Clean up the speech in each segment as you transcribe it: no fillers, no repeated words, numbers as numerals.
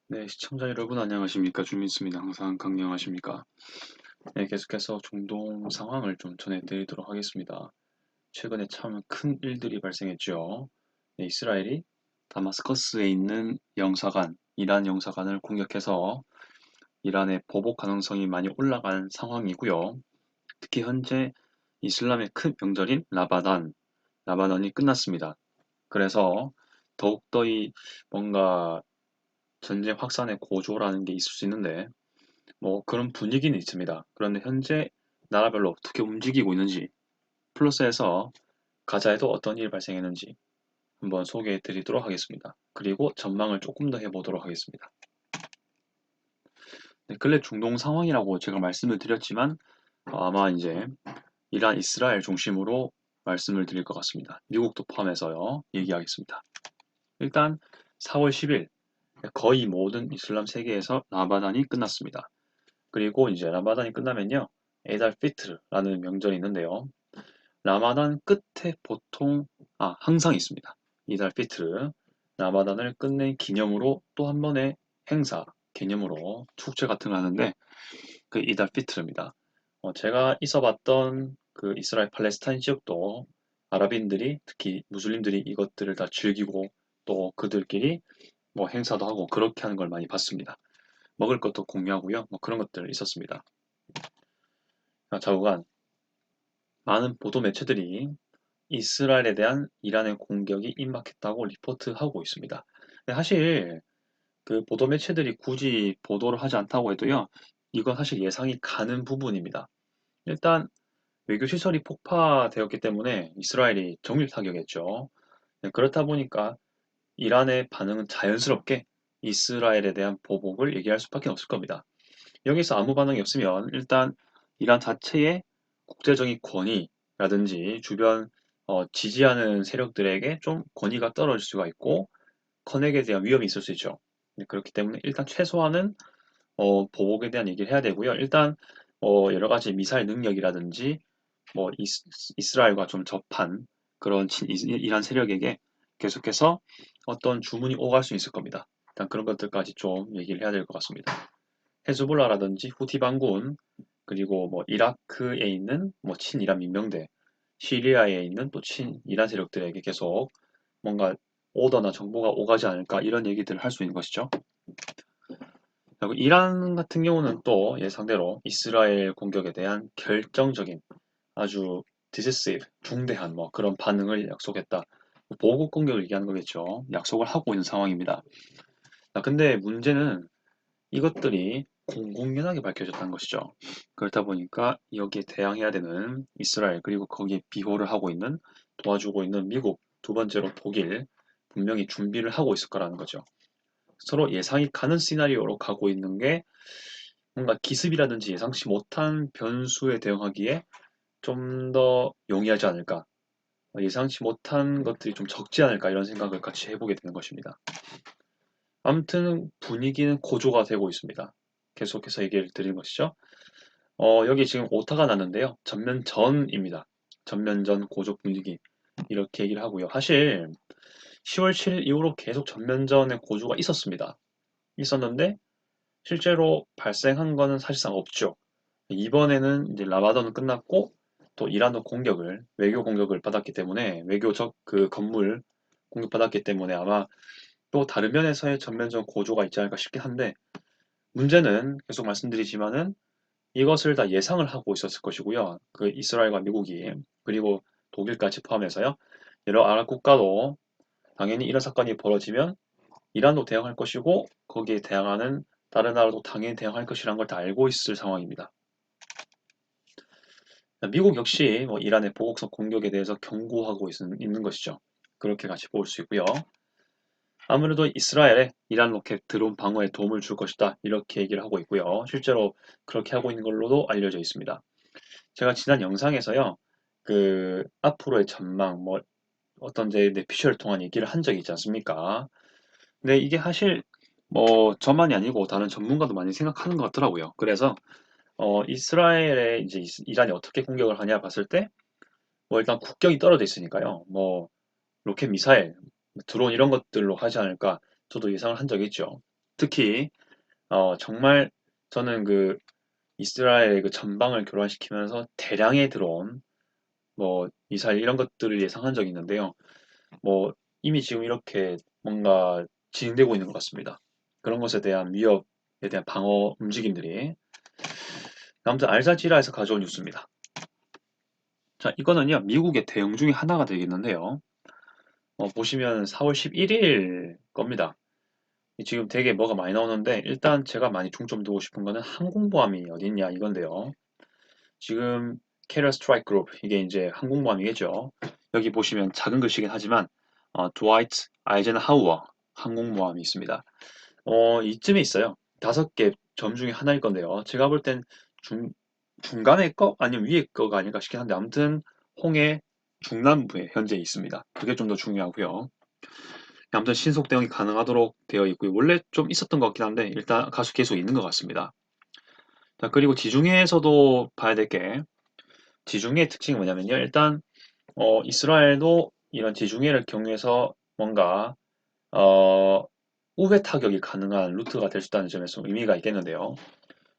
네, 시청자 여러분 안녕하십니까? 주민수입니다. 항상 강령하십니까? 네, 계속해서 중동 상황을 좀 전해드리도록 하겠습니다. 최근에 참 큰 일들이 발생했죠. 네, 이스라엘이 다마스커스에 있는 영사관, 이란 영사관을 공격해서 이란의 보복 가능성이 많이 올라간 상황이고요. 특히 현재 이슬람의 큰 명절인 라바단이 끝났습니다. 그래서 더욱더 이 뭔가 전쟁 확산의 고조라는 게 있을 수 있는데 뭐 그런 분위기는 있습니다. 그런데 현재 나라별로 어떻게 움직이고 있는지 플러스해서 가자에도 어떤 일이 발생했는지 한번 소개해 드리도록 하겠습니다. 그리고 전망을 조금 더 해보도록 하겠습니다. 네, 근래 중동 상황이라고 제가 말씀을 드렸지만 아마 이제 이란, 이스라엘 중심으로 말씀을 드릴 것 같습니다. 미국도 포함해서요. 얘기하겠습니다. 일단 4월 10일 거의 모든 이슬람 세계에서 라마단이 끝났습니다. 그리고 이제 라마단이 끝나면요. 에달 피트르라는 명절이 있는데요. 라마단 끝에 보통 항상 있습니다. 이달 피트르 라마단을 끝낸 기념으로 또 한 번의 행사 개념으로 축제 같은 거 하는데 그 이달 피트르입니다. 제가 있어봤던 그 이스라엘 팔레스타인 지역도 아랍인들이 특히 무슬림들이 이것들을 다 즐기고 또 그들끼리 뭐 행사도 하고 그렇게 하는 걸 많이 봤습니다. 먹을 것도 공유하고요. 뭐 그런 것들 있었습니다. 좌우간 많은 보도 매체들이 이스라엘에 대한 이란의 공격이 임박했다고 리포트하고 있습니다. 근데 사실 그 보도 매체들이 굳이 보도를 하지 않다고 해도요, 이건 사실 예상이 가는 부분입니다. 일단 외교 시설이 폭파되었기 때문에 이스라엘이 정밀 타격했죠. 네, 그렇다 보니까 이란의 반응은 자연스럽게 이스라엘에 대한 보복을 얘기할 수밖에 없을 겁니다. 여기서 아무 반응이 없으면 일단 이란 자체의 국제적인 권위라든지 주변 지지하는 세력들에게 좀 권위가 떨어질 수가 있고 커넥에 대한 위험이 있을 수 있죠. 네, 그렇기 때문에 일단 최소한은 보복에 대한 얘기를 해야 되고요. 일단 여러 가지 미사일 능력이라든지 뭐 이스라엘과 좀 접한 그런 이란 세력에게 계속해서 어떤 주문이 오갈 수 있을 겁니다. 일단 그런 것들까지 좀 얘기를 해야 될 것 같습니다. 헤즈볼라라든지 후티 반군 그리고 뭐 이라크에 있는 뭐 친이란 민병대, 시리아에 있는 또 친이란 세력들에게 계속 뭔가 오더나 정보가 오가지 않을까 이런 얘기들을 할 수 있는 것이죠. 그리고 이란 같은 경우는 또 예상대로 이스라엘 공격에 대한 결정적인 아주 decisive, 중대한 뭐 그런 반응을 약속했다. 보복 공격을 얘기하는 거겠죠. 약속을 하고 있는 상황입니다. 근데 문제는 이것들이 공공연하게 밝혀졌다는 것이죠. 그렇다 보니까 여기에 대항해야 되는 이스라엘 그리고 거기에 비호를 하고 있는 도와주고 있는 미국 두 번째로 독일 분명히 준비를 하고 있을 거라는 거죠. 서로 예상이 가는 시나리오로 가고 있는 게 뭔가 기습이라든지 예상치 못한 변수에 대응하기에 좀 더 용이하지 않을까. 예상치 못한 것들이 좀 적지 않을까 이런 생각을 같이 해보게 되는 것입니다. 아무튼 분위기는 고조가 되고 있습니다. 계속해서 얘기를 드린 것이죠. 여기 지금 오타가 났는데요. 전면전입니다. 전면전 고조 분위기 이렇게 얘기를 하고요. 사실 10월 7일 이후로 계속 전면전의 고조가 있었습니다. 있었는데 실제로 발생한 거는 사실상 없죠. 이번에는 이제 라마단은 끝났고 또 이란도 외교 공격을 받았기 때문에 외교적 그 건물 공격받았기 때문에 아마 또 다른 면에서의 전면전 고조가 있지 않을까 싶긴 한데 문제는 계속 말씀드리지만은 이것을 다 예상을 하고 있었을 것이고요. 그 이스라엘과 미국이 그리고 독일까지 포함해서요. 여러 아랍 국가도 당연히 이런 사건이 벌어지면 이란도 대응할 것이고 거기에 대항하는 다른 나라도 당연히 대응할 것이라는 걸 다 알고 있을 상황입니다. 미국 역시 뭐 이란의 보복성 공격에 대해서 경고하고 있는 것이죠. 그렇게 같이 볼 수 있고요. 아무래도 이스라엘에 이란 로켓 드론 방어에 도움을 줄 것이다. 이렇게 얘기를 하고 있고요. 실제로 그렇게 하고 있는 걸로도 알려져 있습니다. 제가 지난 영상에서요. 그 앞으로의 전망, 뭐 어떤 내 피셜을 통한 얘기를 한 적이 있지 않습니까? 근데 이게 사실 뭐 저만이 아니고 다른 전문가도 많이 생각하는 것 같더라고요. 그래서 이스라엘에 이제 이란이 어떻게 공격을 하냐 봤을 때 뭐 일단 국경이 떨어져 있으니까요. 뭐 로켓 미사일, 드론 이런 것들로 하지 않을까 저도 예상을 한 적이 있죠. 특히 정말 저는 그 이스라엘 그 전방을 교란시키면서 대량의 드론, 뭐 미사일 이런 것들을 예상한 적이 있는데요. 뭐 이미 지금 이렇게 뭔가 진행되고 있는 것 같습니다. 그런 것에 대한 위협에 대한 방어 움직임들이. 아무튼 알자지라에서 가져온 뉴스입니다. 자, 이거는요, 미국의 대응 중에 하나가 되겠는데요. 보시면 4월 11일 겁니다. 지금 되게 뭐가 많이 나오는데, 일단 제가 많이 중점 두고 싶은 거는 항공모함이 어디 있냐 이건데요. 지금 캐리어 스트라이크 그룹, 이게 이제 항공모함이겠죠. 여기 보시면 작은 글씨긴 하지만 드와이트 아이젠하우어 항공모함이 있습니다. 이쯤에 있어요. 5개 점 중에 하나일 건데요. 제가 볼 땐 중간에 거 아니면 위에 거가 아닐까 싶긴 한데, 아무튼 홍해 중남부에 현재 있습니다. 그게 좀 더 중요하고요. 아무튼 신속 대응이 가능하도록 되어 있고요. 원래 좀 있었던 것 같긴 한데 일단 가수 계속 있는 것 같습니다. 자, 그리고 지중해에서도 봐야 될 게, 지중해의 특징이 뭐냐면요. 일단 이스라엘도 이런 지중해를 경유해서 뭔가 어, 우회 타격이 가능한 루트가 될 수 있다는 점에서 의미가 있겠는데요.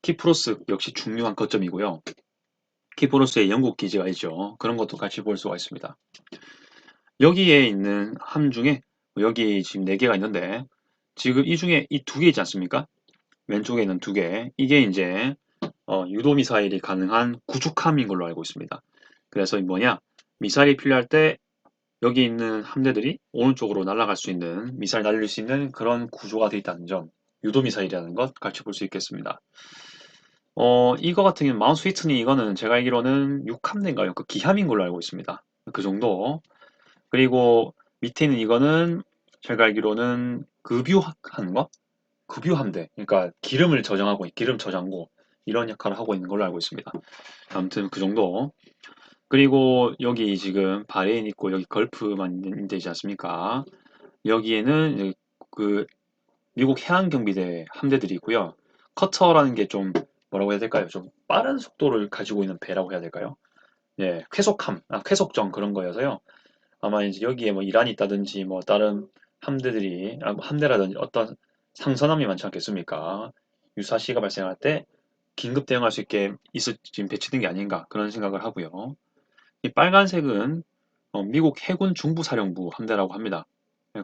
키프로스 역시 중요한 거점이고요. 키프로스에 영국 기지가 있죠. 그런 것도 같이 볼 수가 있습니다. 여기에 있는 함 중에 여기 지금 4개가 있는데, 지금 이 중에 이 2개 있지 않습니까? 왼쪽에 있는 2개. 이게 이제 유도 미사일이 가능한 구축함인 걸로 알고 있습니다. 그래서 뭐냐? 미사일이 필요할 때 여기 있는 함대들이 오른쪽으로 날아갈 수 있는, 미사일 날릴 수 있는 그런 구조가 되어 있다는 점, 유도 미사일이라는 것 같이 볼 수 있겠습니다. 이거 같은 경우는 마운트 휘트니, 이거는 제가 알기로는 6함대인가요? 그 기함인 걸로 알고 있습니다. 그 정도. 그리고 밑에 있는 이거는 제가 알기로는 급유하는 거? 급유함대. 그러니까 기름을 저장하고, 기름 저장고, 이런 역할을 하고 있는 걸로 알고 있습니다. 아무튼 그 정도. 그리고 여기 지금 바레인 있고 여기 걸프만 되지 않습니까? 여기에는 그 미국 해안경비대 함대들이 있고요. 커터라는 게 좀 뭐라고 해야 될까요? 좀 빠른 속도를 가지고 있는 배라고 해야 될까요? 예, 쾌속함, 쾌속정 그런 거여서요. 아마 이제 여기에 뭐 이란이 있다든지 뭐 다른 함대들이, 뭐 함대라든지 어떤 상선함이 많지 않겠습니까? 유사시가 발생할 때 긴급 대응할 수 있게 지금 배치된 게 아닌가 그런 생각을 하고요. 이 빨간색은 미국 해군 중부사령부 함대라고 합니다.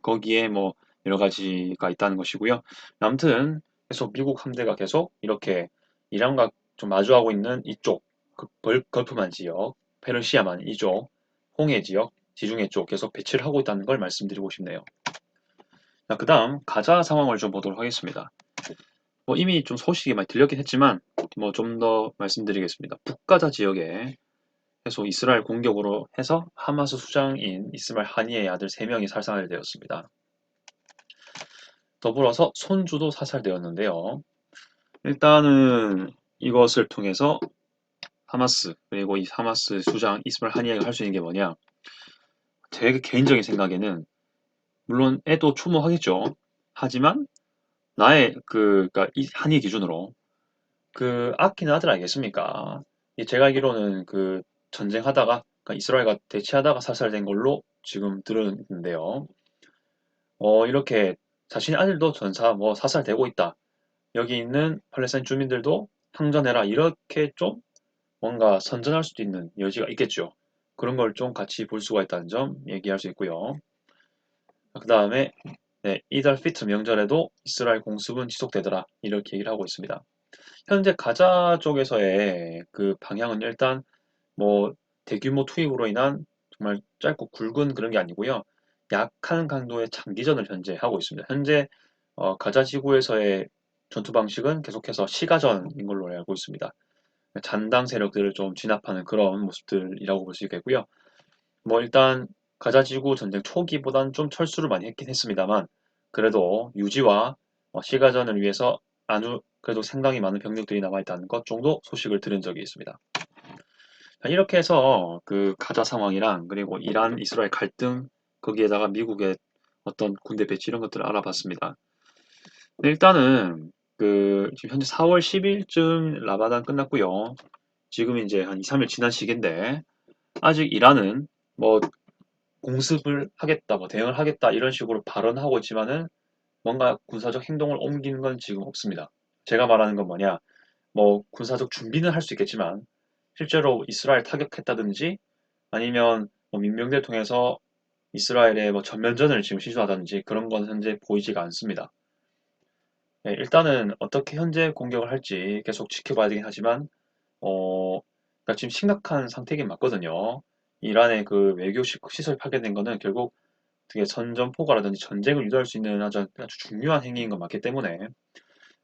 거기에 뭐 여러 가지가 있다는 것이고요. 아무튼 계속 미국 함대가 계속 이렇게 이란과 좀 마주하고 있는 이쪽, 걸프만 지역, 페르시아만 이쪽, 홍해 지역, 지중해 쪽 계속 배치를 하고 있다는 걸 말씀드리고 싶네요. 자, 그다음 가자 상황을 좀 보도록 하겠습니다. 뭐 이미 좀 소식이 많이 들렸긴 했지만 뭐 좀 더 말씀드리겠습니다. 북가자 지역에 계속 이스라엘 공격으로 해서 하마스 수장인 이스마일 하니의 아들 3명이 살상되었습니다. 더불어서 손주도 사살되었는데요. 일단은 이것을 통해서 하마스, 그리고 이 하마스 수장 이스마일 하니아가 할 수 있는 게 뭐냐? 제 개인적인 생각에는 물론 애도 추모하겠죠. 하지만 나의 그러니까 이 한이 기준으로 그 아끼는 아들 아니겠습니까? 제가 알기로는 그 전쟁하다가, 그러니까 이스라엘과 대치하다가 살살된 걸로 지금 들었는데요. 이렇게 자신의 아들도 전사 뭐 사살되고 있다. 여기 있는 팔레스타인 주민들도 항전해라. 이렇게 좀 뭔가 선전할 수도 있는 여지가 있겠죠. 그런 걸 좀 같이 볼 수가 있다는 점 얘기할 수 있고요. 그 다음에 네, 이달 피트 명절에도 이스라엘 공습은 지속되더라. 이렇게 얘기를 하고 있습니다. 현재 가자 쪽에서의 그 방향은 일단 뭐 대규모 투입으로 인한 정말 짧고 굵은 그런 게 아니고요. 약한 강도의 장기전을 현재 하고 있습니다. 현재 가자 지구에서의 전투 방식은 계속해서 시가전인 걸로 알고 있습니다. 잔당 세력들을 좀 진압하는 그런 모습들이라고 볼 수 있겠고요. 뭐 일단 가자 지구 전쟁 초기보다는 좀 철수를 많이 했긴 했습니다만, 그래도 유지와 시가전을 위해서 그래도 상당히 많은 병력들이 남아있다는 것 정도 소식을 들은 적이 있습니다. 자, 이렇게 해서 그 가자 상황이랑 그리고 이란 이스라엘 갈등, 거기에다가 미국의 어떤 군대 배치 이런 것들을 알아봤습니다. 일단은 그 지금 현재 4월 10일쯤 라마단 끝났고요. 지금 이제 한 2, 3일 지난 시기인데 아직 이란은 뭐 공습을 하겠다, 뭐 대응을 하겠다 이런 식으로 발언하고 있지만은 뭔가 군사적 행동을 옮기는 건 지금 없습니다. 제가 말하는 건 뭐냐, 뭐 군사적 준비는 할 수 있겠지만 실제로 이스라엘 타격했다든지 아니면 뭐 민병대를 통해서 이스라엘의 뭐 전면전을 지금 시도하다든지 그런 건 현재 보이지가 않습니다. 네, 일단은 어떻게 현재 공격을 할지 계속 지켜봐야 되긴 하지만 그러니까 지금 심각한 상태이긴 맞거든요. 이란의 그 외교 시설 파괴된 거는 결국 되게 선전포고라든지 전쟁을 유도할 수 있는 아주 중요한 행위인 건 맞기 때문에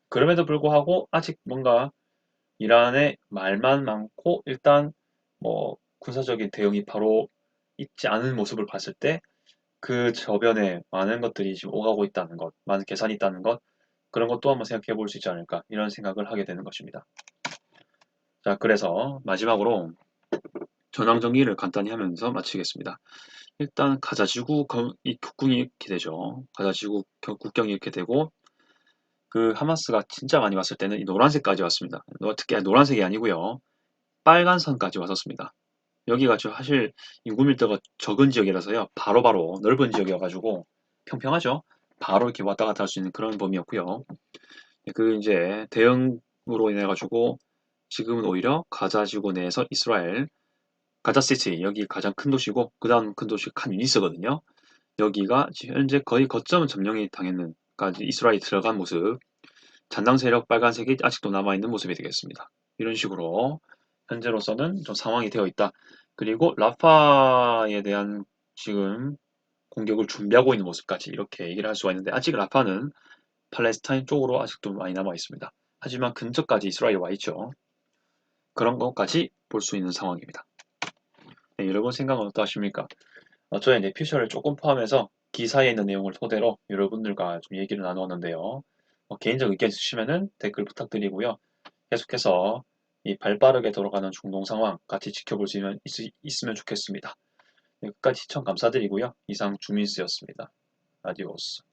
그럼에도 불구하고 아직 뭔가 이란의 말만 많고 일단 뭐 군사적인 대응이 바로 있지 않은 모습을 봤을 때 그 저변에 많은 것들이 지금 오가고 있다는 것, 많은 계산이 있다는 것, 그런 것도 한번 생각해 볼 수 있지 않을까 이런 생각을 하게 되는 것입니다. 자, 그래서 마지막으로 전황 정리를 간단히 하면서 마치겠습니다. 일단 가자지구 이 국경이 이렇게 되죠. 가자지구 국경이 이렇게 되고 그 하마스가 진짜 많이 왔을 때는 이 노란색까지 왔습니다. 특히 노란색이 아니고요. 빨간 선까지 왔었습니다. 여기가 사실 인구 밀도가 적은 지역이라서요. 바로바로 넓은 지역이어가지고 평평하죠. 바로 이렇게 왔다 갔다 할 수 있는 그런 범위였고요. 그 이제 대응으로 인해 가지고 지금은 오히려 가자지구 내에서 이스라엘 가자시티 여기 가장 큰 도시고 그 다음 큰 도시가 칸 유니스거든요. 여기가 지금 현재 거의 거점 점령이 당했는 그러니까 이스라엘이 들어간 모습 잔당 세력 빨간색이 아직도 남아있는 모습이 되겠습니다. 이런 식으로 현재로서는 좀 상황이 되어 있다. 그리고 라파에 대한 지금 공격을 준비하고 있는 모습까지 이렇게 얘기를 할 수가 있는데 아직 라파는 팔레스타인 쪽으로 아직도 많이 남아 있습니다. 하지만 근처까지 이스라엘이 와 있죠. 그런 것까지 볼 수 있는 상황입니다. 네, 여러분 생각은 어떠하십니까? 저의 내피셜을 조금 포함해서 기사에 있는 내용을 토대로 여러분들과 좀 얘기를 나누었는데요. 개인적 의견 있으시면 댓글 부탁드리고요. 계속해서 이 발빠르게 돌아가는 중동 상황 같이 지켜볼 수 있으면 좋겠습니다. 네, 끝까지 시청 감사드리고요. 이상 주민스였습니다. 아디오스.